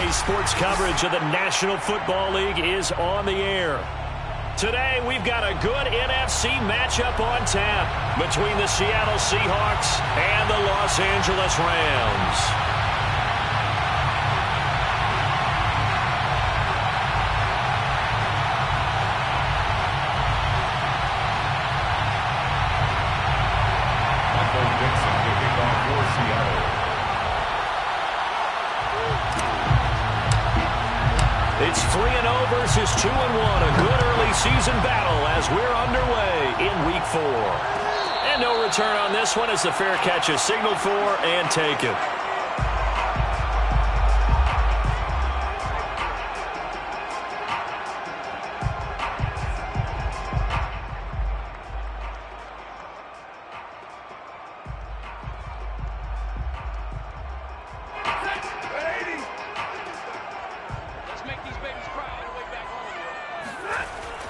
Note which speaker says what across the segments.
Speaker 1: Today's sports coverage of the National Football League is on the air. Today, we've got a good NFC matchup on tap between the Seattle Seahawks and the Los Angeles Rams. It's 3-0 versus 2-1. A good early season battle as we're underway in Week 4. And no return on this one as the fair catch is signaled for and taken.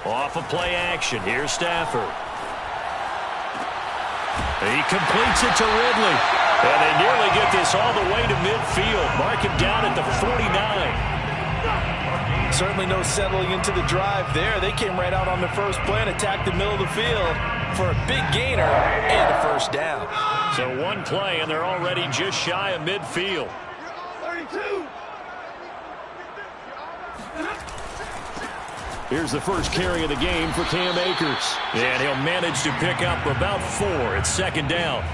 Speaker 1: Off of play action. Here's Stafford. He completes it to Ridley. And they nearly get this all the way to midfield. Mark him down at the 49.
Speaker 2: Certainly no settling into the drive there. They came right out on the first play and attacked the middle of the field for a big gainer and a first down.
Speaker 1: So one play, and they're already just shy of midfield.
Speaker 3: 32.
Speaker 1: Here's the first carry of the game for Cam Akers. And he'll manage to pick up about 4 at second down.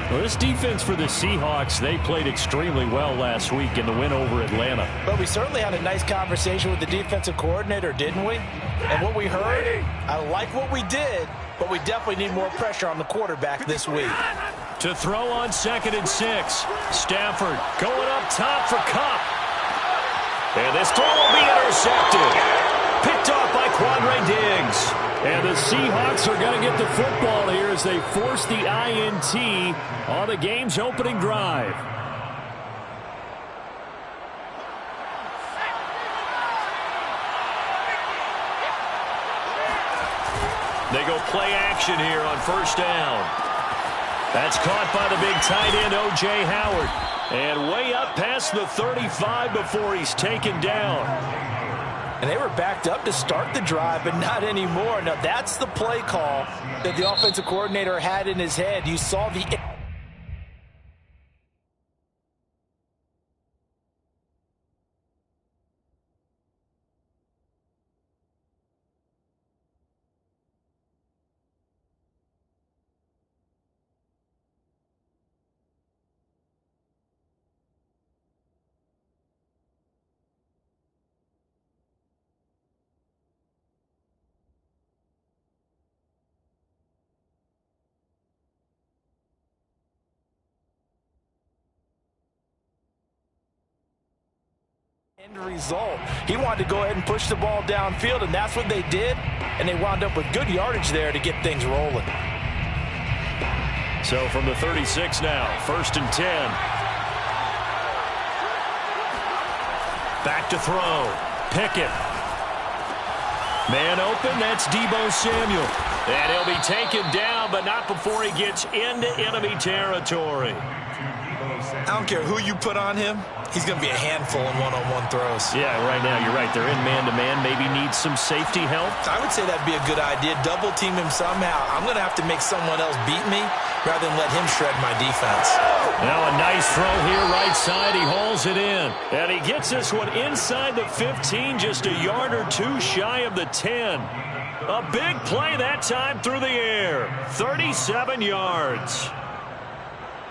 Speaker 1: Well, this defense for the Seahawks, they played extremely well last week in the win over Atlanta.
Speaker 2: But we certainly had a nice conversation with the defensive coordinator, didn't we? And what we heard, I like what we did, but we definitely need more pressure on the quarterback this week.
Speaker 1: To throw on 2nd and 6. Stafford going up top for Kupp. And this throw will be intercepted. Picked off by Quandre Diggs. And the Seahawks are going to get the football here as they force the INT on the game's opening drive. They go play action here on first down. That's caught by the big tight end, O.J. Howard. And way up past the 35 before he's taken down.
Speaker 2: And they were backed up to start the drive, but not anymore. Now, that's the play call that the offensive coordinator had in his head. You saw the... end result. He wanted to go ahead and push the ball downfield, and that's what they did, and they wound up with good yardage there to get things rolling.
Speaker 1: So from the 36 now, 1st and 10. Back to throw. Pickett. Man open, that's Deebo Samuel. And he'll be taken down, but not before he gets into enemy territory.
Speaker 2: I don't care who you put on him. He's going to be a handful in one-on-one throws.
Speaker 1: Yeah, right now, you're right. They're in man-to-man. Maybe needs some safety help.
Speaker 2: I would say that'd be a good idea. Double team him somehow. I'm going to have to make someone else beat me rather than let him shred my defense.
Speaker 1: Now a nice throw here right side. He hauls it in. And he gets this one inside the 15, just a yard or two shy of the 10. A big play that time through the air. 37 yards.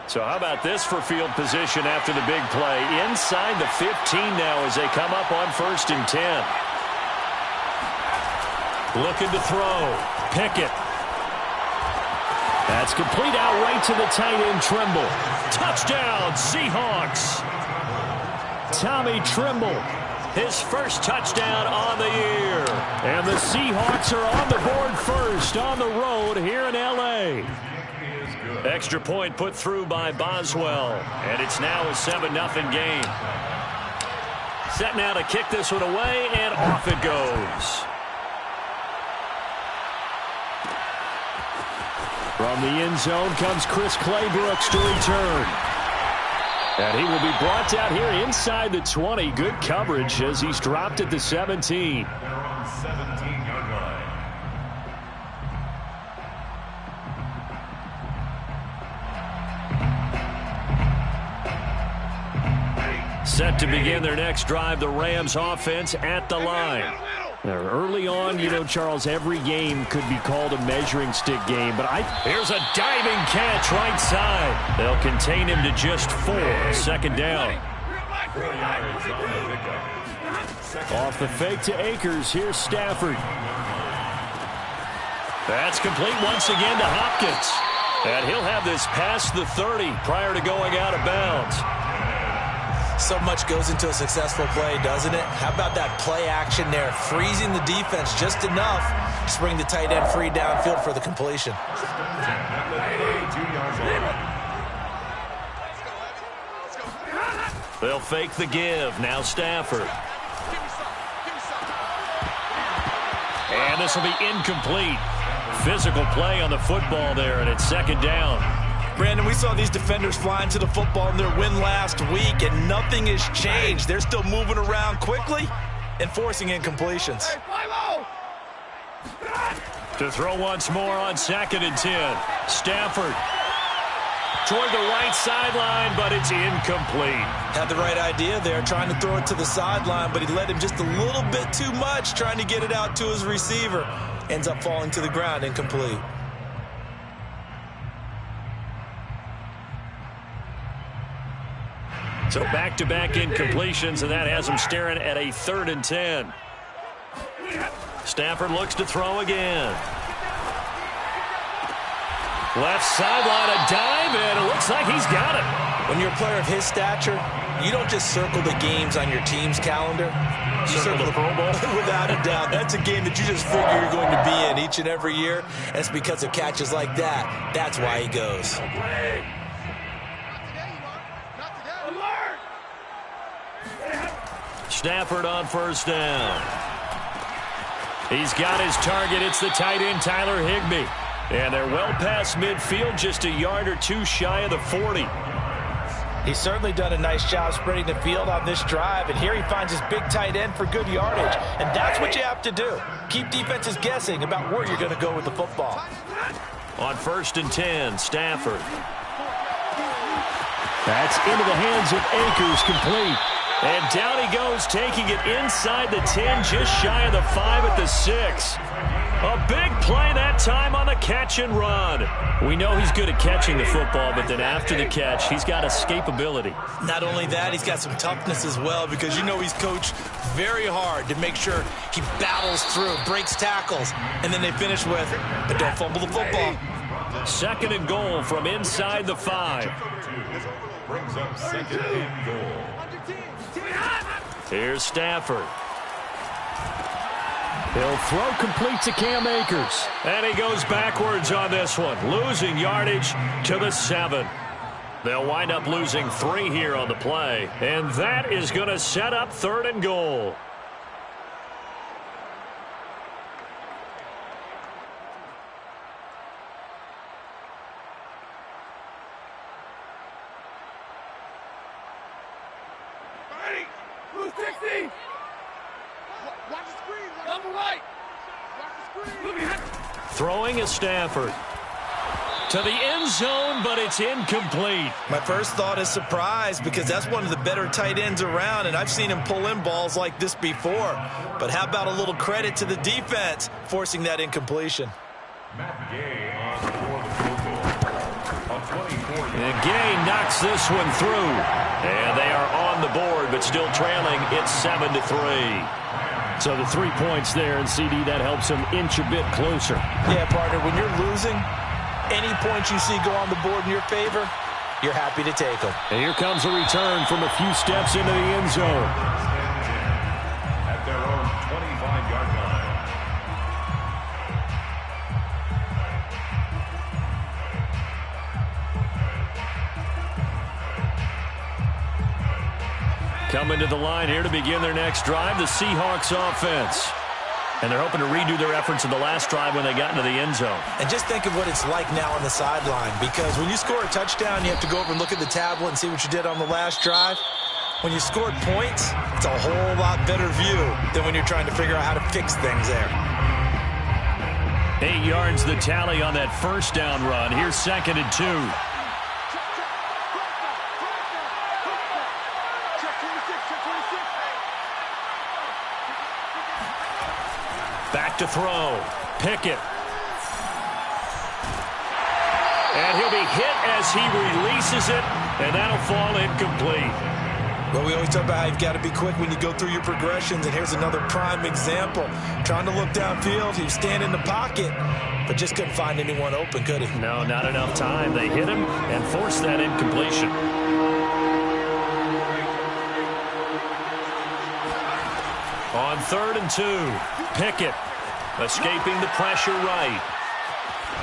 Speaker 1: So how about this for field position after the big play? Inside the 15 now as they come up on 1st and 10. Looking to throw. Pickett. That's complete out right to the tight end, Trimble. Touchdown, Seahawks. Tommy Trimble, his first touchdown on the year. And the Seahawks are on the board first on the road here in L.A. Extra point put through by Boswell. And it's now a 7-0 game. Set now to kick this one away, and off it goes. From the end zone comes Chris Claybrooks to return. And he will be brought down here inside the 20. Good coverage as he's dropped at the 17. Set to begin their next drive, the Rams offense at the line. Now, early on, you know, Charles, every game could be called a measuring stick game, but here's a diving catch right side. They'll contain him to just 4. Second down. Off the fake to Akers. Here's Stafford. That's complete once again to Hopkins. And he'll have this past the 30 prior to going out of bounds.
Speaker 2: So much goes into a successful play, doesn't it? How about that play action there, freezing the defense just enough to bring the tight end free downfield for the completion.
Speaker 1: They'll fake the give. Now Stafford. And this will be incomplete. Physical play on the football there, and it's second down.
Speaker 2: Brandon, we saw these defenders flying to the football in their win last week, and nothing has changed. They're still moving around quickly and forcing incompletions.
Speaker 1: To throw once more on 2nd and 10. Stafford toward the right sideline, but it's incomplete.
Speaker 2: Had the right idea there, trying to throw it to the sideline, but he led him just a little bit too much, trying to get it out to his receiver. Ends up falling to the ground, incomplete.
Speaker 1: So back-to-back incompletions, and that has him staring at a 3rd and 10. Stafford looks to throw again. Left sideline, a dive, and it looks like he's got it.
Speaker 2: When you're a player of his stature, you don't just circle the games on your team's calendar. You circle the Pro Bowl. Without a doubt. That's a game that you just figure you're going to be in each and every year. And it's because of catches like that. That's why he goes.
Speaker 1: Stafford on 1st down. He's got his target. It's the tight end, Tyler Higbee. And they're well past midfield, just a yard or 2 shy of the 40.
Speaker 2: He's certainly done a nice job spreading the field on this drive, and here he finds his big tight end for good yardage. And that's what you have to do. Keep defenses guessing about where you're going to go with the football.
Speaker 1: On 1st and 10, Stafford. That's into the hands of Akers, complete. And down he goes, taking it inside the 10, just shy of the 5 at the 6. A big play that time on the catch and run. We know he's good at catching the football, but then after the catch, he's got escapability.
Speaker 2: Not only that, he's got some toughness as well, because you know he's coached very hard to make sure he battles through, breaks tackles, and then they finish with, but don't fumble the football.
Speaker 1: 2nd and goal from inside the 5.
Speaker 3: Brings up 2nd and goal.
Speaker 1: Here's Stafford. He'll throw complete to Cam Akers. And he goes backwards on this one, losing yardage to the 7. They'll wind up losing 3 here on the play. And that is going to set up 3rd and goal. Throwing is Stafford. To the end zone, but it's incomplete.
Speaker 2: My first thought is surprise, because that's one of the better tight ends around, and I've seen him pull in balls like this before. But how about a little credit to the defense forcing that incompletion?
Speaker 3: Matt Gay on for the field goal. On 24.
Speaker 1: And Gay knocks this one through. And they are on the board, but still trailing. It's 7-3. So the 3 points there, and CD, that helps them inch a bit closer.
Speaker 2: Yeah, partner, when you're losing, any points you see go on the board in your favor, you're happy to take them.
Speaker 1: And here comes a return from a few steps into the end zone.
Speaker 3: At their own 25-yard line.
Speaker 1: Coming to the line here to begin their next drive, the Seahawks offense. And they're hoping to redo their efforts in the last drive when they got into the end zone.
Speaker 2: And just think of what it's like now on the sideline, because when you score a touchdown, you have to go over and look at the tablet and see what you did on the last drive. When you scored points, it's a whole lot better view than when you're trying to figure out how to fix things there.
Speaker 1: 8 yards the tally on that first down run. Here's 2nd and 2. Back to throw. Pickett. And he'll be hit as he releases it, and that'll fall incomplete.
Speaker 2: Well, we always talk about how you've got to be quick when you go through your progressions, and here's another prime example. Trying to look downfield, he was standing in the pocket, but just couldn't find anyone open, could he?
Speaker 1: No, not enough time. They hit him and forced that incompletion. On 3rd and 2, Pickett escaping the pressure right.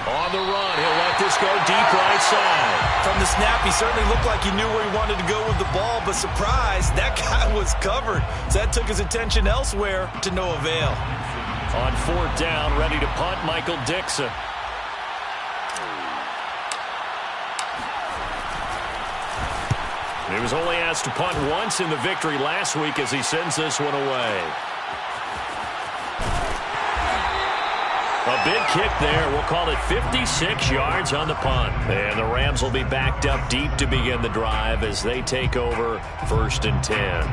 Speaker 1: On the run, he'll let this go deep right side.
Speaker 2: From the snap, he certainly looked like he knew where he wanted to go with the ball, but surprise, that guy was covered. So that took his attention elsewhere to no avail.
Speaker 1: On 4th down, ready to punt, Michael Dickson. He was only asked to punt once in the victory last week as he sends this one away. A big kick there. We'll call it 56 yards on the punt. And the Rams will be backed up deep to begin the drive as they take over 1st and 10.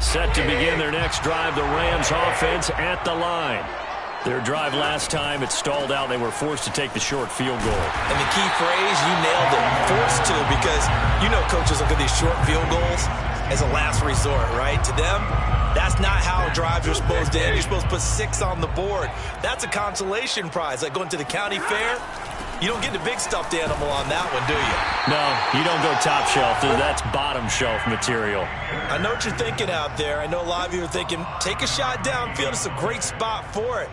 Speaker 1: Set to begin their next drive, the Rams offense at the line. Their drive last time, it stalled out. They were forced to take the short field goal.
Speaker 2: And the key phrase, you nailed it, forced to, because you know coaches look at these short field goals as a last resort, right? To them, that's not how drives are supposed to end. You're supposed to put 6 on the board. That's a consolation prize. Like going to the county fair, you don't get the big stuffed animal on that one, do you?
Speaker 1: No, you don't go top shelf. That's bottom shelf material.
Speaker 2: I know what you're thinking out there. I know a lot of you are thinking, take a shot downfield. It's a great spot for it.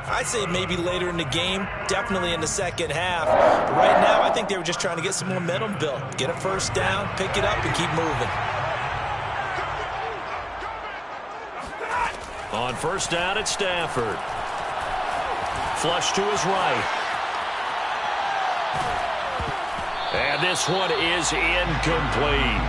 Speaker 2: I'd say maybe later in the game, definitely in the second half. But right now, I think they were just trying to get some momentum built. Get a first down, pick it up, and keep moving.
Speaker 1: On 1st down at Stafford. Flush to his right. And this one is incomplete.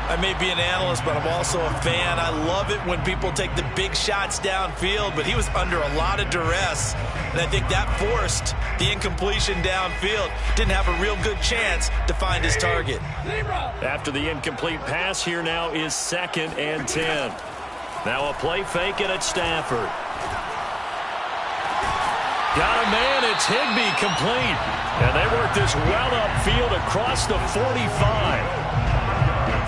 Speaker 2: I may be an analyst, but I'm also a fan. I love it when people take the big shots downfield, but he was under a lot of duress, and I think that forced the incompletion downfield. Didn't have a real good chance to find his target.
Speaker 1: After the incomplete pass, here now is 2nd and 10. Now a play fake it at Stafford. Got a man, it's Higbee, complete. And they work this well upfield across the 45.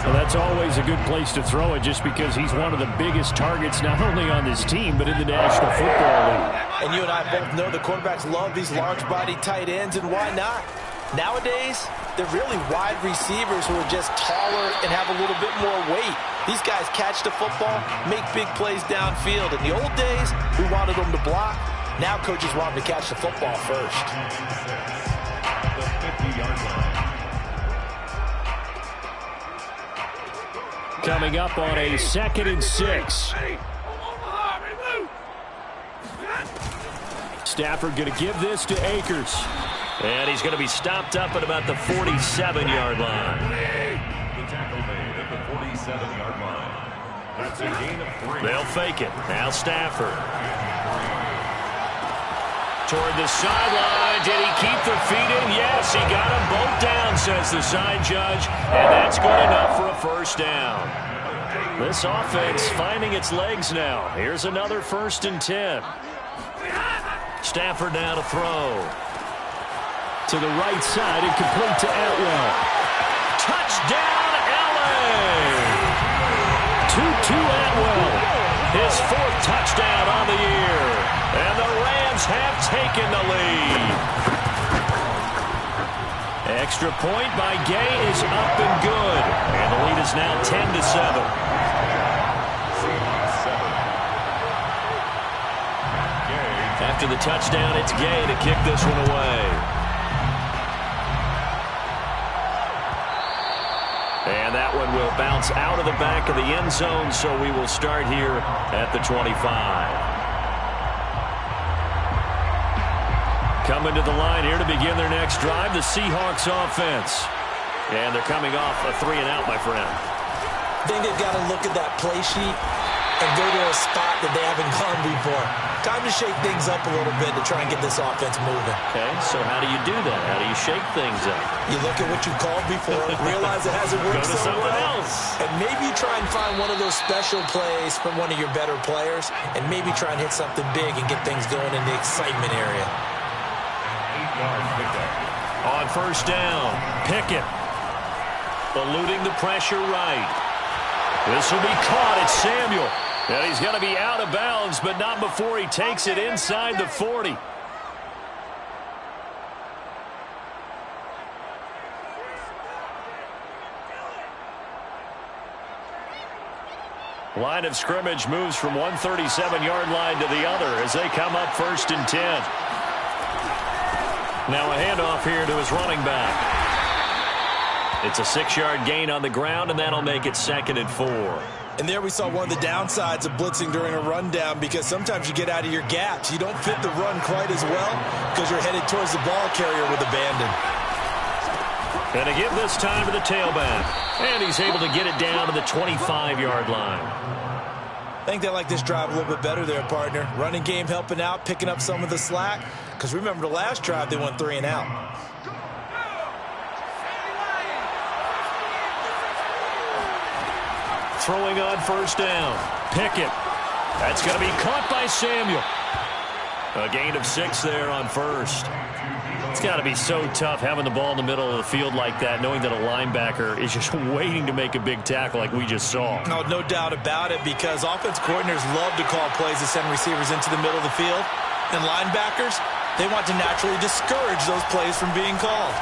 Speaker 1: Well, that's always a good place to throw it just because he's one of the biggest targets not only on this team but in the National Football League.
Speaker 2: And you and I both know the quarterbacks love these large-body tight ends, and why not? Nowadays, they're really wide receivers who are just taller and have a little bit more weight. These guys catch the football, make big plays downfield. In the old days, we wanted them to block. Now coaches want them to catch the football first.
Speaker 3: The 50-yard line.
Speaker 1: Coming up on a 2nd and 6. Stafford going to give this to Akers. And he's going to be stopped up at about the 47-yard line.
Speaker 3: The tackle made at the 47-yard line. That's a gain of 3.
Speaker 1: They'll fake it. Now Stafford. Toward the sideline. Did he keep the feet in? Yes, he got them both down, says the side judge. And that's good enough for a first down. This offense finding its legs now. Here's another 1st and 10. Stafford now to throw. To the right side and complete to Atwell. Touchdown, LA! Tutu Atwell. His 4th touchdown on the year. And the Rams have taken the lead. Extra point by Gay is up and good. And the lead is now 10-7. After the touchdown, it's Gay to kick this one away. And that one will It'll bounce out of the back of the end zone, so we will start here at the 25. Coming to the line here to begin their next drive, the Seahawks offense. And they're coming off a 3-and-out, my friend.
Speaker 2: I think they've got to look at that play sheet and go to a spot that they haven't gone before. Time to shake things up a little bit to try and get this offense moving.
Speaker 1: Okay, so how do you do that? How do you shake things up?
Speaker 2: You look at what you called before, realize it hasn't worked
Speaker 1: Go to
Speaker 2: so
Speaker 1: something
Speaker 2: well,
Speaker 1: else.
Speaker 2: and maybe you try and find one of those special plays from one of your better players, and maybe try and hit something big and get things going in the excitement area.
Speaker 1: On first down, Pickett eluding the pressure right. This will be caught. It's Samuel. And he's going to be out of bounds, but not before he takes it inside the 40. Line of scrimmage moves from one 37-yard line to the other as they come up 1st and 10. Now a handoff here to his running back. It's a 6-yard gain on the ground, and that'll make it 2nd and 4.
Speaker 2: And there we saw one of the downsides of blitzing during a rundown, because sometimes you get out of your gaps. You don't fit the run quite as well because you're headed towards the ball carrier with abandon.
Speaker 1: And to give this time to the tailback. And he's able to get it down to the 25-yard line.
Speaker 2: I think they like this drive a little bit better there, partner. Running game helping out, picking up some of the slack. Because remember the last drive, they went 3-and-out.
Speaker 1: Throwing on first down. Pickett. That's going to be caught by Samuel. A gain of 6 there on first. It's got to be so tough having the ball in the middle of the field like that, knowing that a linebacker is just waiting to make a big tackle like we just saw.
Speaker 2: No doubt about it, because offense coordinators love to call plays to send receivers into the middle of the field. And linebackers, they want to naturally discourage those plays from being called.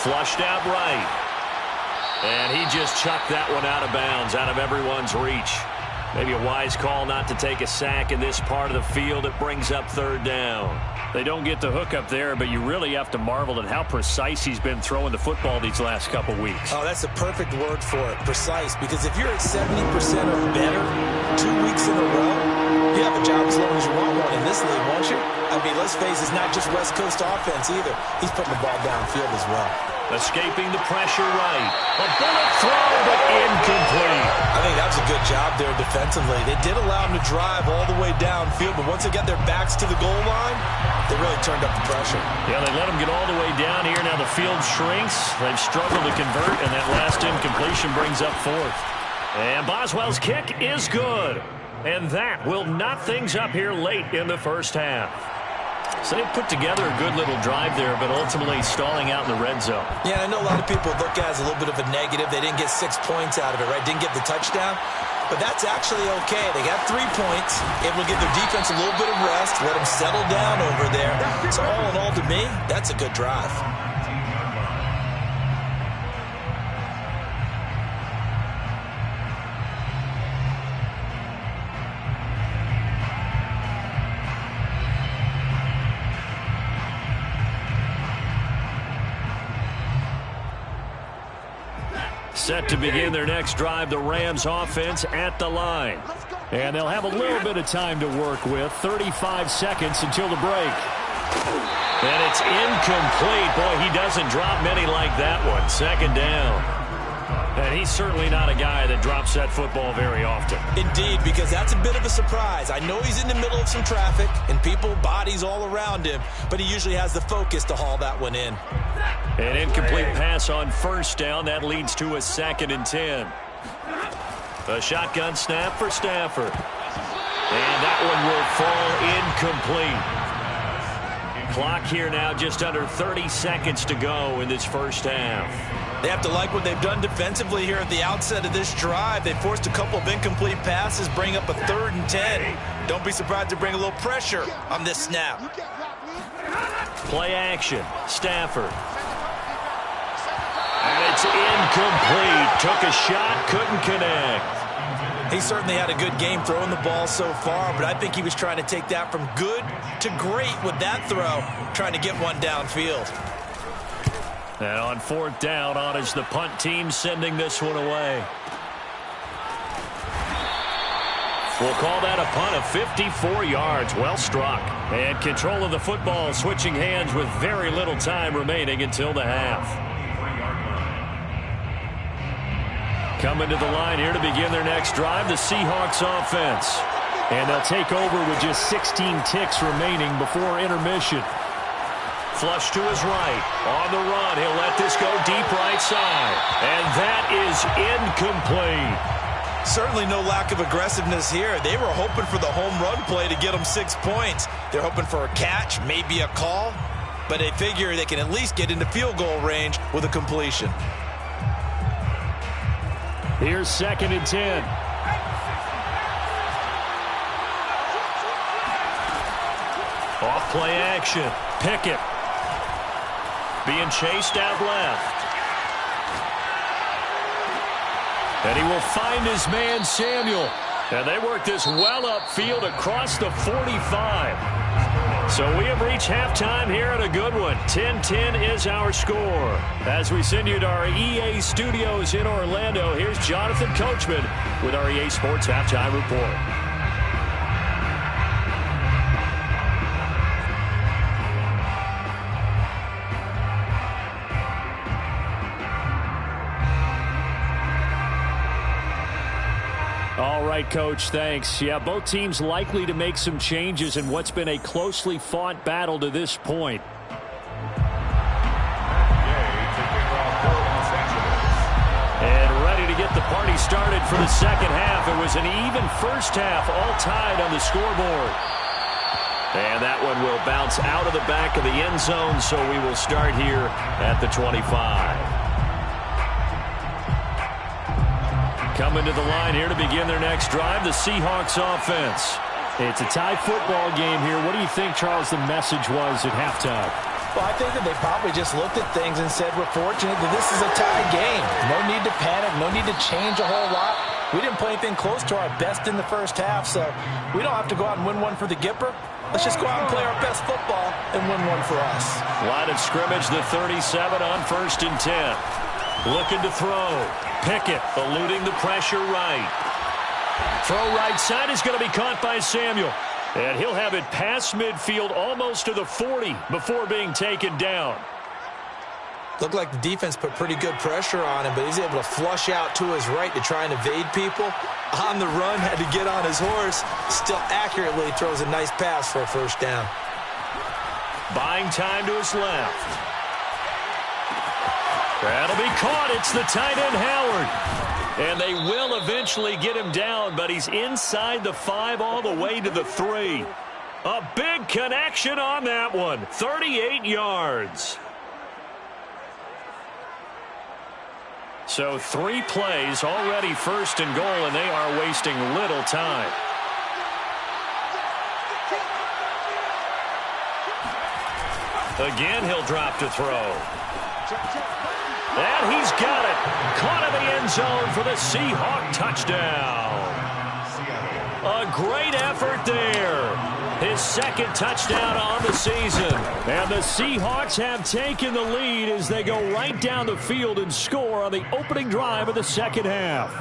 Speaker 1: Flushed out right. And he just chucked that one out of bounds, out of everyone's reach. Maybe a wise call not to take a sack in this part of the field. It brings up 3rd down. They don't get the hook up there, but you really have to marvel at how precise he's been throwing the football these last couple weeks.
Speaker 2: Oh, that's the perfect word for it, precise. Because if you're at 70% or better 2 weeks in a row, you have a job as long as you want one in this league, won't you? I mean, let's face it, it's not just West Coast offense either. He's putting the ball downfield as well.
Speaker 1: Escaping the pressure right. A bullet throw, but incomplete.
Speaker 2: I think that was a good job there defensively. They did allow him to drive all the way downfield, but once they got their backs to the goal line, they really turned up the pressure.
Speaker 1: Yeah, they let him get all the way down here. Now the field shrinks. They've struggled to convert, and that last incompletion brings up 4th. And Boswell's kick is good. And that will knot things up here late in the first half. So they put together a good little drive there, but ultimately stalling out in the red zone.
Speaker 2: Yeah, I know a lot of people look at it as a little bit of a negative. They didn't get 6 points out of it, right? Didn't get the touchdown. But that's actually okay. They got 3 points. Able to give their defense a little bit of rest, let them settle down over there. So all in all, to me, that's a good drive.
Speaker 1: Set to begin their next drive, the Rams offense at the line. And they'll have a little bit of time to work with. 35 seconds until the break. And it's incomplete. Boy, he doesn't drop many like that one. 2nd down. And he's certainly not a guy that drops that football very often.
Speaker 2: Indeed, because that's a bit of a surprise. I know he's in the middle of some traffic and people, bodies all around him, but he usually has the focus to haul that one in.
Speaker 1: An incomplete pass on first down. That leads to a 2nd and 10. A shotgun snap for Stafford. And that one will fall incomplete. Clock here now just under 30 seconds to go in this first half.
Speaker 2: They have to like what they've done defensively here at the outset of this drive. They forced a couple of incomplete passes, bring up a 3rd and 10. Don't be surprised to bring a little pressure on this snap.
Speaker 1: Play action. Stafford. And it's incomplete. Took a shot, couldn't connect.
Speaker 2: He certainly had a good game throwing the ball so far, but I think he was trying to take that from good to great with that throw, trying to get one downfield.
Speaker 1: And on fourth down, on is the punt team sending this one away. We'll call that a punt of 54 yards. Well struck. And control of the football switching hands with very little time remaining until the half. Coming to the line here to begin their next drive, the Seahawks offense. And they'll take over with just 16 ticks remaining before intermission. Flush to his right. On the run, he'll let this go deep right side. And that is incomplete.
Speaker 2: Certainly no lack of aggressiveness here. They were hoping for the home run play to get them 6 points. They're hoping for a catch, maybe a call, but they figure they can at least get into field goal range with a completion.
Speaker 1: Here's 2nd and 10. Off play action. Pickett being chased out left. And he will find his man, Samuel. And they work this well upfield across the 45. So we have reached halftime here at a good one. 10-10 is our score. As we send you to our EA studios in Orlando, here's Jonathan Coachman with our EA Sports Halftime Report. All right, Coach, thanks. Yeah, both teams likely to make some changes in what's been a closely fought battle to this point. And ready to get the party started for the second half. It was an even first half, all tied on the scoreboard. And that one will bounce out of the back of the end zone, so we will start here at the 25. Coming to the line here to begin their next drive, the Seahawks offense. It's a tie football game here. What do you think, Charles, the message was at halftime?
Speaker 4: Well, I think that they probably just looked at things and said, we're fortunate that this is a tie game. No need to panic, no need to change a whole lot. We didn't play anything close to our best in the first half, so we don't have to go out and win one for the Gipper. Let's just go out and play our best football and win one for us.
Speaker 1: Line of scrimmage, the 37 on 1st and 10. Looking to throw. Pickett eluding the pressure right. Throw right side is going to be caught by Samuel. And he'll have it past midfield almost to the 40 before being taken down.
Speaker 2: Looked like the defense put pretty good pressure on him, but he's able to flush out to his right to try and evade people. On the run, had to get on his horse. Still accurately throws a nice pass for a first down.
Speaker 1: Buying time to his left. That'll be caught. It's the tight end, Howard. And they will eventually get him down, but he's inside the 5 all the way to the 3. A big connection on that one. 38 yards. So 3 plays, already 1st and goal, and they are wasting little time. Again, he'll drop to throw. And he's got it. Caught in the end zone for the Seahawk touchdown. A great effort there. His 2nd touchdown on the season. And the Seahawks have taken the lead as they go right down the field and score on the opening drive of the second half.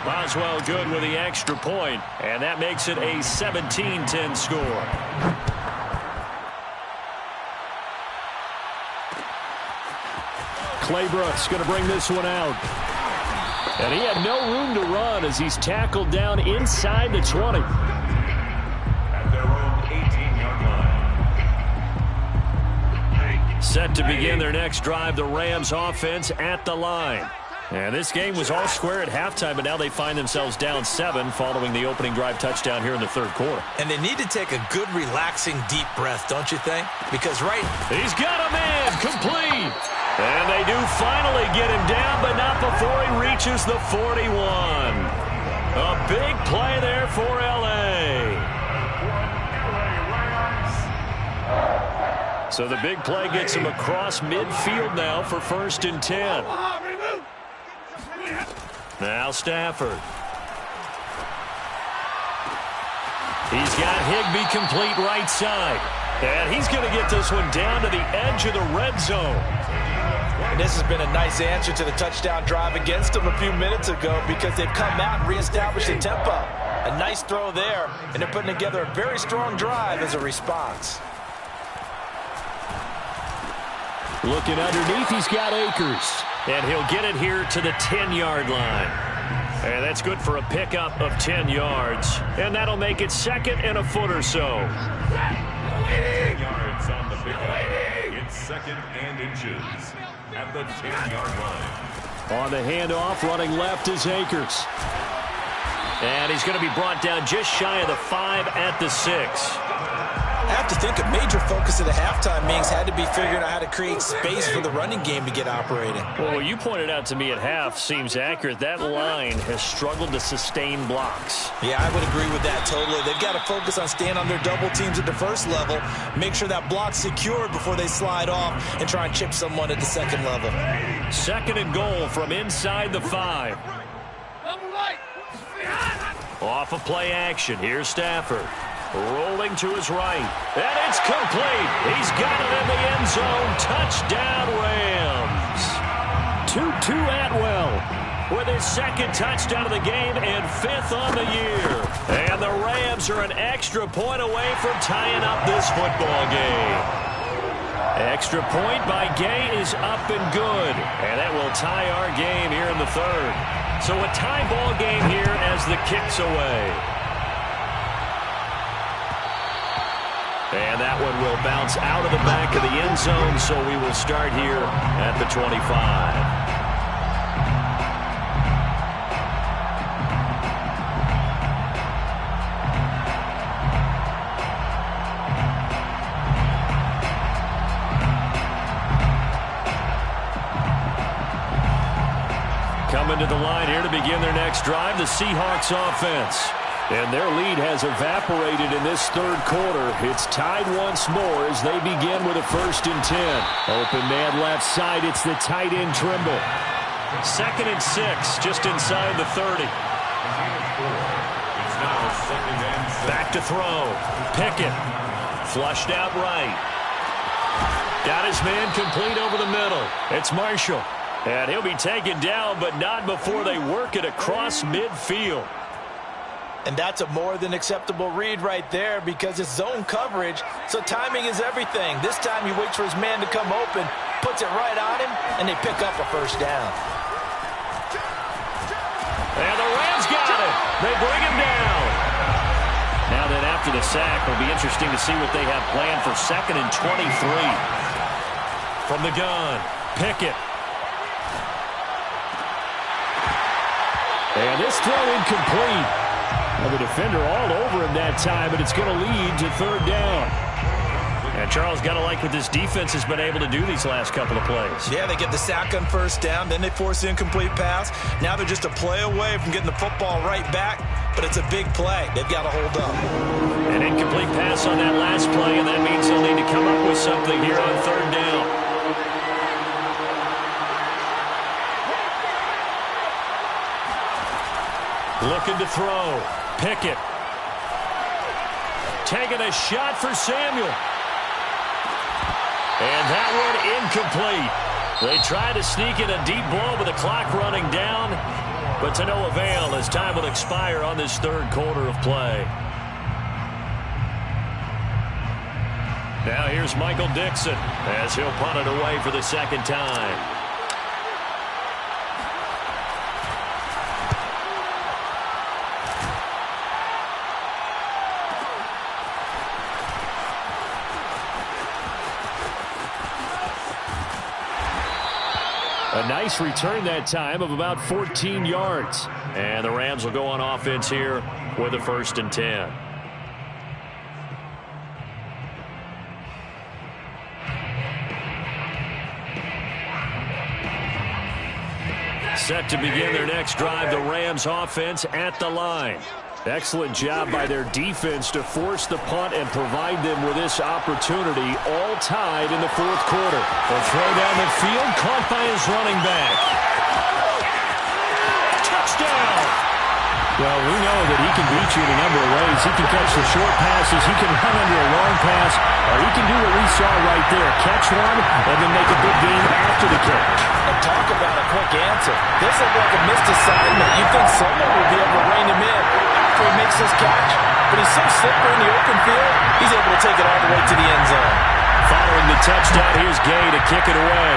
Speaker 1: Boswell good with the extra point, and that makes it a 17-10 score. Claybrooks going to bring this one out. And he had no room to run as he's tackled down inside the 20.
Speaker 3: At their own 18-yard line.
Speaker 1: Set to begin their next drive, the Rams offense at the line. And this game was all square at halftime, but now they find themselves down 7 following the opening drive touchdown here in the 3rd quarter.
Speaker 2: And they need to take a good, relaxing, deep breath, don't you think? Because
Speaker 1: he's got a man, complete. And they do finally get him down, but not before he reaches the 41. A big play there for L.A. So the big play gets him across midfield now for 1st and 10. Now Stafford. He's got Higbee complete right side. And he's going to get this one down to the edge of the red zone.
Speaker 4: And this has been a nice answer to the touchdown drive against them a few minutes ago because they've come out and reestablished the tempo. A nice throw there, and they're putting together a very strong drive as a response.
Speaker 1: Looking underneath, he's got Akers. And he'll get it here to the 10-yard line. And that's good for a pickup of 10 yards. And that'll make it second and a foot or so.
Speaker 3: 10 yards on the pickup. It's second and inches at the 10-yard line.
Speaker 1: On the handoff, running left is Akers. And he's going to be brought down just shy of the 5 at the 6.
Speaker 2: I have to think a major focus of the halftime meetings had to be figuring out how to create space for the running game to get operating.
Speaker 1: Well, what you pointed out to me at half seems accurate. That line has struggled to sustain blocks.
Speaker 2: Yeah, I would agree with that totally. They've got to focus on staying on their double teams at the first level, make sure that block's secured before they slide off and try and chip someone at the second level.
Speaker 1: Second and goal from inside the 5. Off of play action. Here's Stafford. Rolling to his right. And it's complete. He's got it in the end zone. Touchdown, Rams. Tutu Atwell with his second touchdown of the game and 5th on the year. And the Rams are an extra point away from tying up this football game. Extra point by Gay is up and good. And that will tie our game here in the 3rd. So a tie ball game here as the kick's away. And that one will bounce out of the back of the end zone, so we will start here at the 25. Coming to the line here to begin their next drive, the Seahawks offense. And their lead has evaporated in this 3rd quarter. It's tied once more as they begin with a 1st and 10. Open man left side. It's the tight end Trimble. 2nd and 6 just inside the 30. Back to throw. Pickett. Flushed out right. Got his man complete over the middle. It's Marshall. And he'll be taken down, but not before they work it across midfield.
Speaker 4: And that's a more than acceptable read right there because it's zone coverage, so timing is everything. This time he waits for his man to come open, puts it right on him, and they pick up a 1st down.
Speaker 1: And the Rams got it. They bring him down. Now then, after the sack, it'll be interesting to see what they have planned for 2nd and 23. From the gun, Pickett. And this throw incomplete. Well, the defender all over him that time, but it's going to lead to 3rd down. And Charles, got to like what this defense has been able to do these last couple of plays.
Speaker 2: Yeah, they get the sack on 1st down, then they force the incomplete pass. Now they're just a play away from getting the football right back, but it's a big play. They've got to hold up.
Speaker 1: An incomplete pass on that last play, and that means they'll need to come up with something here on 3rd down. Looking to throw. Pickett. Taking a shot for Samuel. And that one incomplete. They try to sneak in a deep ball with the clock running down, but to no avail as time will expire on this 3rd quarter of play. Now here's Michael Dixon as he'll punt it away for the 2nd time. A nice return that time of about 14 yards. And the Rams will go on offense here with a 1st and 10. Set to begin their next drive, the Rams offense at the line. Excellent job by their defense to force the punt and provide them with this opportunity, all tied in the 4th quarter. A throw down the field, caught by his running back. Touchdown! Well, we know that he can beat you in a number of ways. He can catch the short passes, he can run under a long pass, or he can do what we saw right there, catch one and then make a big game after the catch.
Speaker 4: And talk about a quick answer. This looked like a missed assignment. You think someone would be able to rein him in after he makes this catch, but he's so slippery in the open field, he's able to take it all the way to the end zone.
Speaker 1: Following the touchdown, here's Gay to kick it away.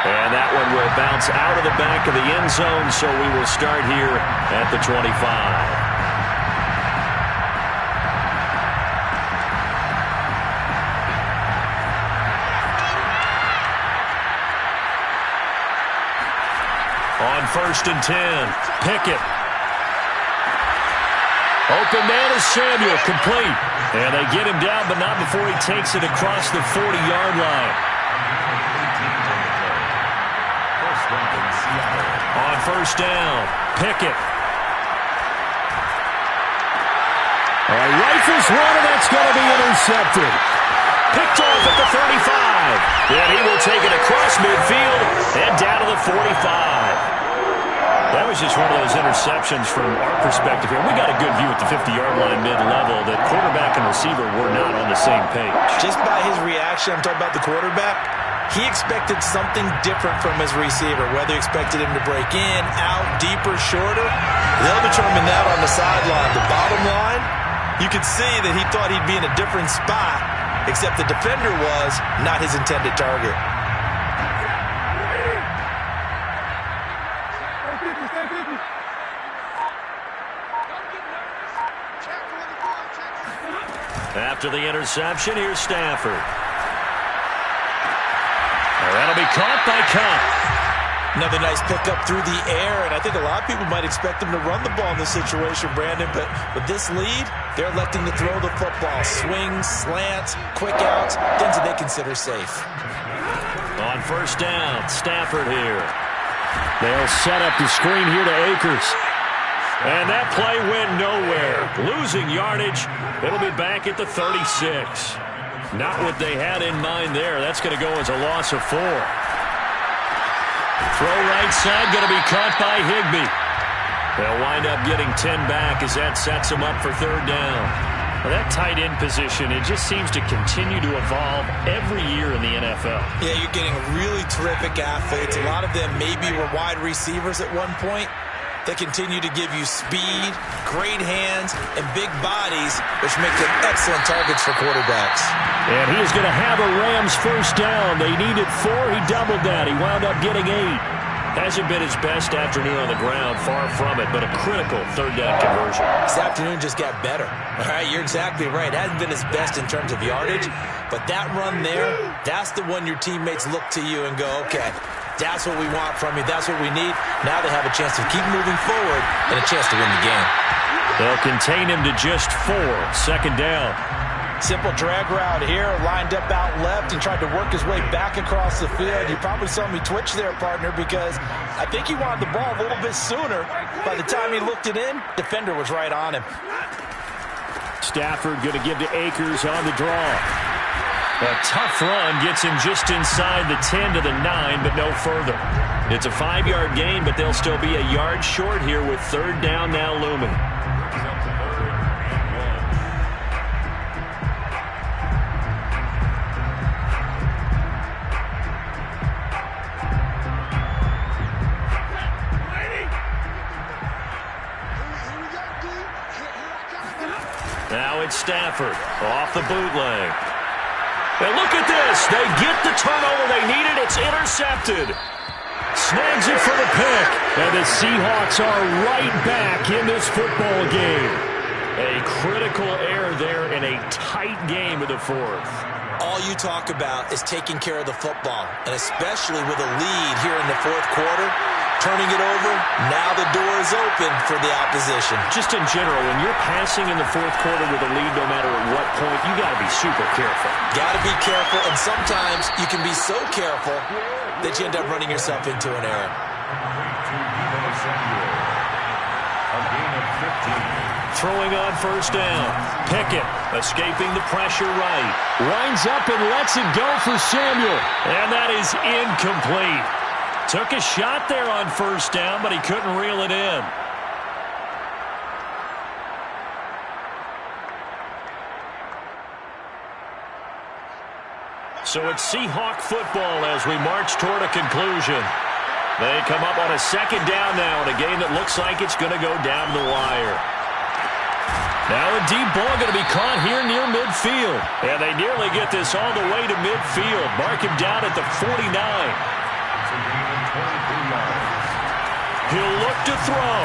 Speaker 1: And that one will bounce out of the back of the end zone, so we will start here at the 25. On 1st and 10, Pickett. Open man is Samuel, complete. And they get him down, but not before he takes it across the 40-yard line. On 1st down, Pickett. Rifles one, and that's going to be intercepted. Picked off at the 35. And he will take it across midfield and down to the 45. That was just one of those interceptions from our perspective here. We got a good view at the 50-yard line mid-level that quarterback and receiver were not on the same page.
Speaker 4: Just by his reaction, I'm talking about the quarterback, he expected something different from his receiver, whether he expected him to break in, out, deeper, shorter. They'll determine that on the sideline. The bottom line, you could see that he thought he'd be in a different spot, except the defender was not his intended target.
Speaker 1: After the interception, here's Stafford. And that'll be caught by Cup.
Speaker 4: Another nice pickup through the air, and I think a lot of people might expect him to run the ball in this situation, Brandon, but with this lead, they're electing to throw the football. Swings, slants, quick outs, things that they consider safe.
Speaker 1: On 1st down, Stafford here. They'll set up the screen here to Akers. And that play went nowhere. Losing yardage. It'll be back at the 36. Not what they had in mind there. That's going to go as a loss of 4. Throw right side, going to be caught by Higbee. They'll wind up getting 10 back as that sets them up for 3rd down. Well, that tight end position, it just seems to continue to evolve every year in the NFL.
Speaker 4: Yeah, you're getting really terrific athletes. A lot of them maybe were wide receivers at one point. They continue to give you speed, great hands, and big bodies, which make them excellent targets for quarterbacks.
Speaker 1: And he is going to have a Rams 1st down. They needed 4. He doubled that. He wound up getting 8. Hasn't been his best afternoon on the ground, far from it, but a critical 3rd down conversion.
Speaker 4: This afternoon just got better. All right, you're exactly right. Hasn't been his best in terms of yardage, but that run there, that's the one your teammates look to you and go, okay, that's what we want from you. That's what we need. Now they have a chance to keep moving forward and a chance to win the game.
Speaker 1: They'll contain him to just 4. 2nd down.
Speaker 4: Simple drag route here, lined up out left and tried to work his way back across the field. You probably saw me twitch there, partner, because I think he wanted the ball a little bit sooner. By the time he looked it in, defender was right on him.
Speaker 1: Stafford going to give to Akers on the draw. A tough run gets him just inside the 10 to the 9, but no further. It's a 5-yard gain, but they'll still be a yard short here with 3rd down now looming. Now it's Stafford off the bootleg. And look at this. They get the turnover they needed. It's intercepted. Snags it for the pick. And the Seahawks are right back in this football game. A critical error there in a tight game of the 4th.
Speaker 4: All you talk about is taking care of the football, and especially with a lead here in the 4th quarter, turning it over, now the door is open for the opposition.
Speaker 1: Just in general, when you're passing in the 4th quarter with a lead, no matter at what point, you got to be super careful.
Speaker 4: Got to be careful, and sometimes you can be so careful that you end up running yourself into an error.
Speaker 1: Throwing on 1st down. Pickett escaping the pressure right. Winds up and lets it go for Samuel. And that is incomplete. Took a shot there on first down, but he couldn't reel it in. So it's Seahawk football as we march toward a conclusion. They come up on a second down now in a game that looks like it's going to go down the wire. Now a deep ball going to be caught here near midfield. And they nearly get this all the way to midfield. Mark him down at the 49. He'll look to throw.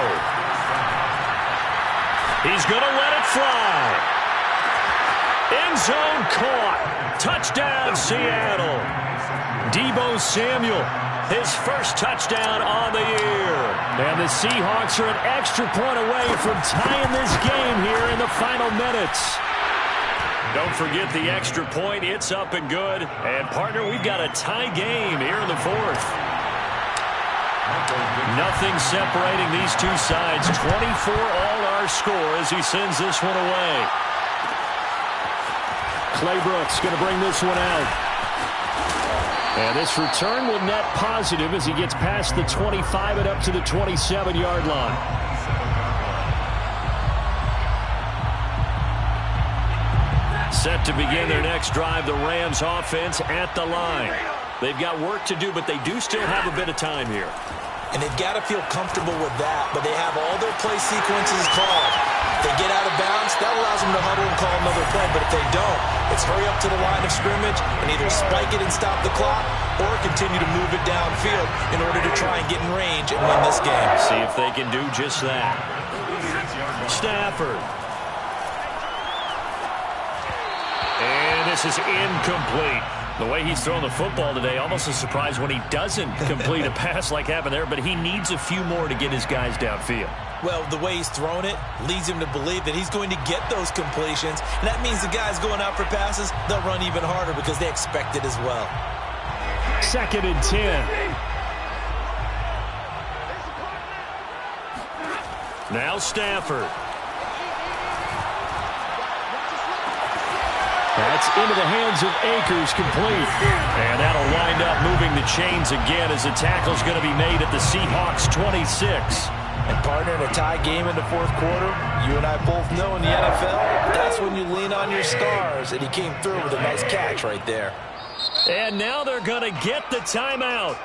Speaker 1: He's going to let it fly. End zone caught. Touchdown, Seattle. Deebo Samuel, his first touchdown on the year. And the Seahawks are an extra point away from tying this game here in the final minutes. Don't forget the extra point. It's up and good. And, partner, we've got a tie game here in the fourth. Nothing separating these two sides. 24 all our score as he sends this one away. Clay Brooks going to bring this one out. And this return will net positive as he gets past the 25 and up to the 27-yard line. Set to begin their next drive, the Rams offense at the line. They've got work to do, but they do still have a bit of time here.
Speaker 2: And they've got to feel comfortable with that, but they have all their play sequences called. If they get out of bounds, that allows them to huddle and call another play, but if they don't, it's hurry up to the line of scrimmage and either spike it and stop the clock or continue to move it downfield in order to try and get in range and win this game.
Speaker 1: See if they can do just that. Stafford. And this is incomplete. The way he's thrown the football today, almost a surprise when he doesn't complete a pass like happened there, but he needs a few more to get his guys downfield.
Speaker 2: Well, the way he's thrown it leads him to believe that he's going to get those completions, and that means the guys going out for passes, they'll run even harder because they expect it as well.
Speaker 1: 2nd and 10. Now Stafford. That's into the hands of Akers, complete. And that'll wind up moving the chains again as the tackle's going to be made at the Seahawks 26.
Speaker 2: And, partner, in a tie game in the fourth quarter, you and I both know in the NFL, that's when you lean on your stars. And he came through with a nice catch right there.
Speaker 1: And now they're going to get the timeout.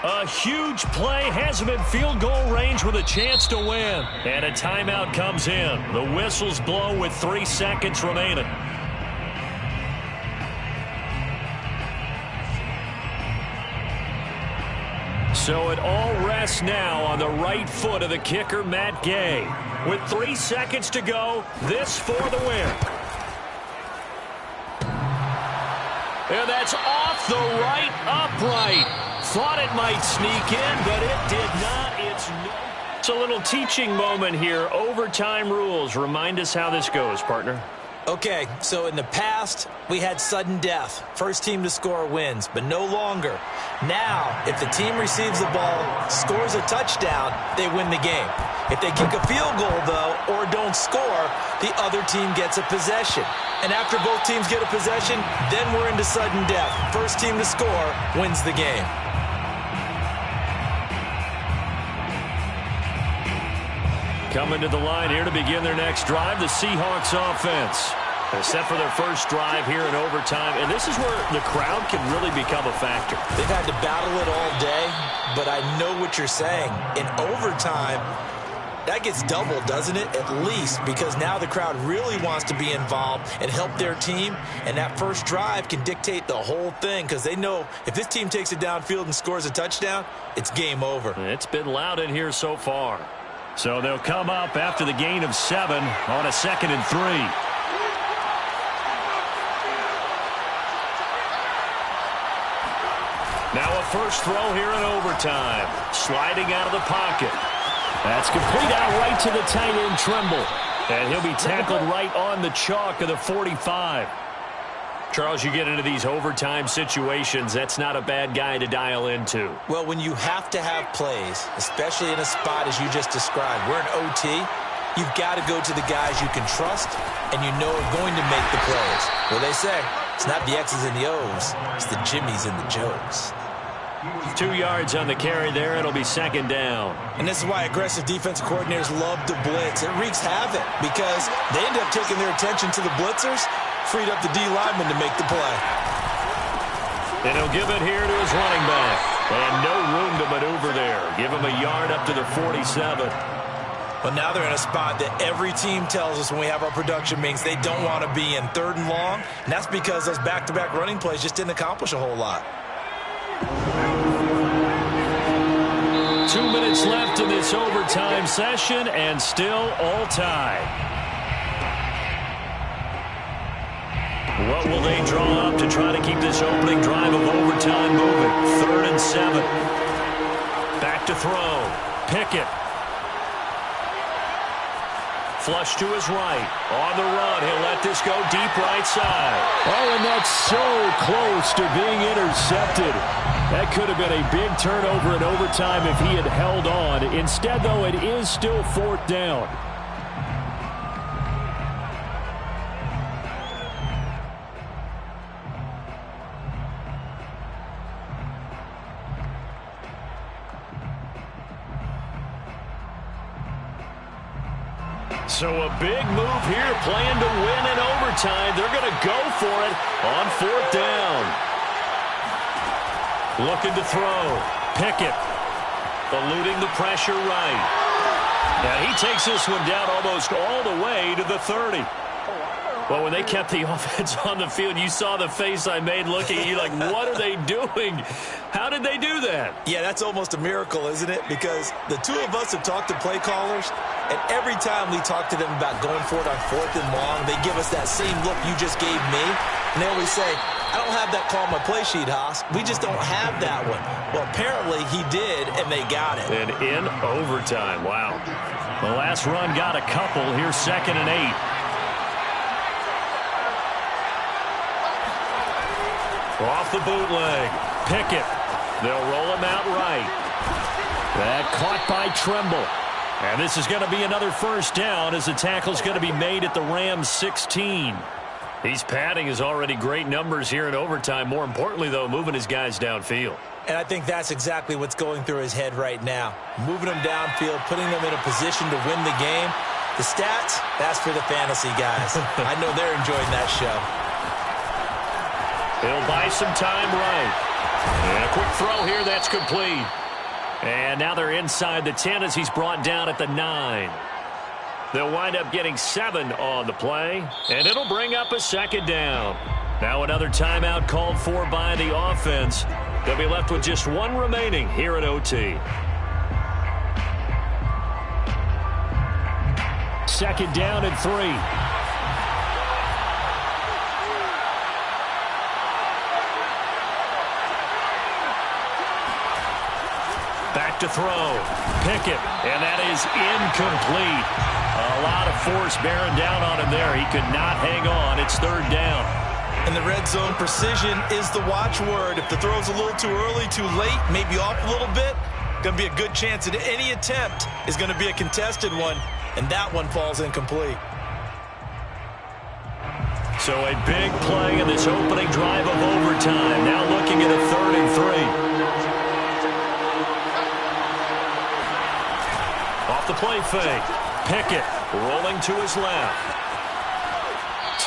Speaker 1: A huge play has him in field goal range with a chance to win. And a timeout comes in. The whistles blow with 3 seconds remaining. So it all rests now on the right foot of the kicker, Matt Gay. With 3 seconds to go, this for the win. And that's off the right upright. Thought it might sneak in, but it did not. It's a little teaching moment here. Overtime rules. Remind us how this goes, partner.
Speaker 2: Okay, so in the past, we had sudden death. First team to score wins, but no longer. Now, if the team receives the ball, scores a touchdown, they win the game. If they kick a field goal, though, or don't score, the other team gets a possession. And after both teams get a possession, then we're into sudden death. First team to score wins the game.
Speaker 1: Coming to the line here to begin their next drive, the Seahawks offense. They're set for their first drive here in overtime, and this is where the crowd can really become a factor.
Speaker 2: They've had to battle it all day, but I know what you're saying. In overtime, that gets doubled, doesn't it? At least, because now the crowd really wants to be involved and help their team, and that first drive can dictate the whole thing because they know if this team takes it downfield and scores a touchdown, it's game over.
Speaker 1: It's been loud in here so far. So they'll come up after the gain of 7 on a 2nd and 3. Now a first throw here in overtime. Sliding out of the pocket. That's complete out right to the tight end, Tremble. And he'll be tackled right on the chalk of the 45. Charles, you get into these overtime situations, that's not a bad guy to dial into.
Speaker 2: Well, when you have to have plays, especially in a spot as you just described, we're in OT, you've got to go to the guys you can trust and you know are going to make the plays. Well, they say it's not the X's and the O's, it's the Jimmys and the Joes.
Speaker 1: 2 yards on the carry there. It'll be second down.
Speaker 2: And this is why aggressive defensive coordinators love to blitz. It wreaks havoc because they end up taking their attention to the blitzers, freed up the D lineman to make the play.
Speaker 1: And he'll give it here to his running back. And no room to maneuver there. Give him a yard up to the 47.
Speaker 2: But now they're in a spot that every team tells us when we have our production meetings they don't want to be in, 3rd and long. And that's because those back-to-back running plays just didn't accomplish a whole lot.
Speaker 1: 2 minutes left in this overtime session, and still all tied. What will they draw up to try to keep this opening drive of overtime moving? 3rd and 7. Back to throw. Pickett. Flush to his right. On the run. He'll let this go deep right side. Oh, and that's so close to being intercepted. That could have been a big turnover in overtime if he had held on. Instead, though, it is still 4th down. So a big move here, playing to win in overtime. They're going to go for it on 4th down. Looking to throw. Pickett eluding the pressure right. Now he takes this one down almost all the way to the 30. Well, when they kept the offense on the field, you saw the face I made looking at you like, what are they doing? How did they do that?
Speaker 2: Yeah, that's almost a miracle, isn't it? Because the two of us have talked to play callers, and every time we talk to them about going for it on 4th and long, they give us that same look you just gave me. And they always say, I don't have that call on my play sheet, Haas. We just don't have that one. Well, apparently he did, and they got it.
Speaker 1: And in overtime, wow. The last run got a couple. Here's 2nd and 8. Off the bootleg. Pickett. They'll roll him out right. That caught by Tremble. And this is going to be another 1st down as the tackle's going to be made at the Rams 16. He's padding his already great numbers here in overtime. More importantly, though, moving his guys downfield.
Speaker 2: And I think that's exactly what's going through his head right now. Moving them downfield, putting them in a position to win the game. The stats, that's for the fantasy guys. I know they're enjoying that show.
Speaker 1: He'll buy some time right. And a quick throw here, that's complete. And now they're inside the 10 as he's brought down at the 9. They'll wind up getting 7 on the play, and it'll bring up a 2nd down. Now another timeout called for by the offense. They'll be left with just 1 remaining here at OT. 2nd down and 3. Back to throw. Pickett, and that is incomplete. A lot of force bearing down on him there. He could not hang on. It's 3rd down.
Speaker 2: And the red zone precision is the watchword. If the throw's a little too early, too late, maybe off a little bit, going to be a good chance that any attempt is going to be a contested one, and that one falls incomplete.
Speaker 1: So a big play in this opening drive of overtime. Now looking at a 3rd and 3. Off the play fake. Pickett rolling to his left.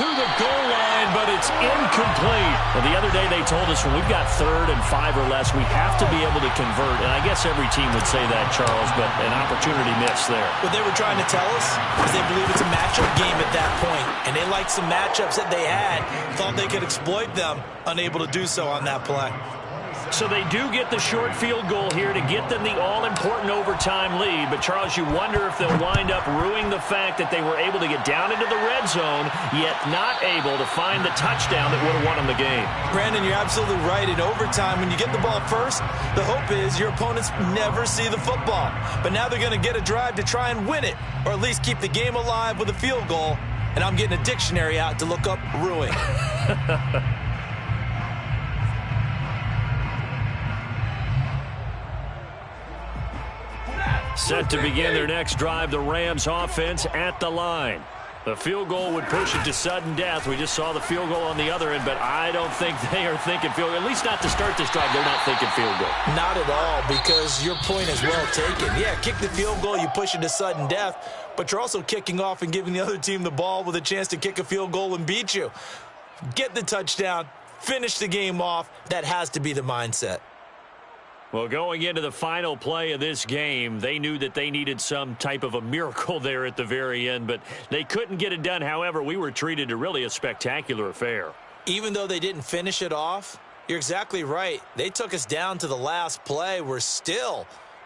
Speaker 1: To the goal line, but it's incomplete. Well, the other day they told us when we've got 3rd and 5 or less, we have to be able to convert. And I guess every team would say that, Charles, but an opportunity missed there.
Speaker 2: What they were trying to tell us is they believe it's a matchup game at that point. And they liked some matchups that they had, thought they could exploit them, unable to do so on that play.
Speaker 1: So they do get the short field goal here to get them the all-important overtime lead. But, Charles, you wonder if they'll wind up ruining the fact that they were able to get down into the red zone, yet not able to find the touchdown that would have won them the game.
Speaker 2: Brandon, you're absolutely right. In overtime, when you get the ball first, the hope is your opponents never see the football. But now they're going to get a drive to try and win it, or at least keep the game alive with a field goal. And I'm getting a dictionary out to look up ruin.
Speaker 1: Set to begin their next drive, the Rams offense at the line. The field goal would push it to sudden death. We just saw the field goal on the other end, but I don't think they are thinking field goal. At least not to start this drive. They're not thinking field goal.
Speaker 2: Not at all, because your point is well taken. Yeah, kick the field goal, you push it to sudden death, but you're also kicking off and giving the other team the ball with a chance to kick a field goal and beat you. Get the touchdown, finish the game off. That has to be the mindset.
Speaker 1: Well, going into the final play of this game, they knew that they needed some type of a miracle there at the very end, but they couldn't get it done. However, we were treated to really a spectacular affair.
Speaker 2: Even though they didn't finish it off, you're exactly right. They took us down to the last play.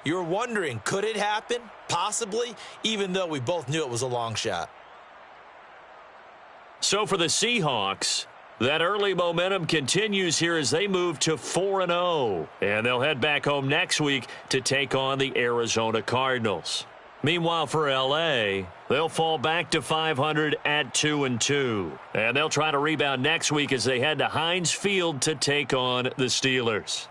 Speaker 2: You're wondering, could it happen? Possibly, even though we both knew it was a long shot.
Speaker 1: So for the Seahawks, that early momentum continues here as they move to 4-0. And they'll head back home next week to take on the Arizona Cardinals. Meanwhile, for L.A., they'll fall back to 500 at 2-2. And they'll try to rebound next week as they head to Heinz Field to take on the Steelers.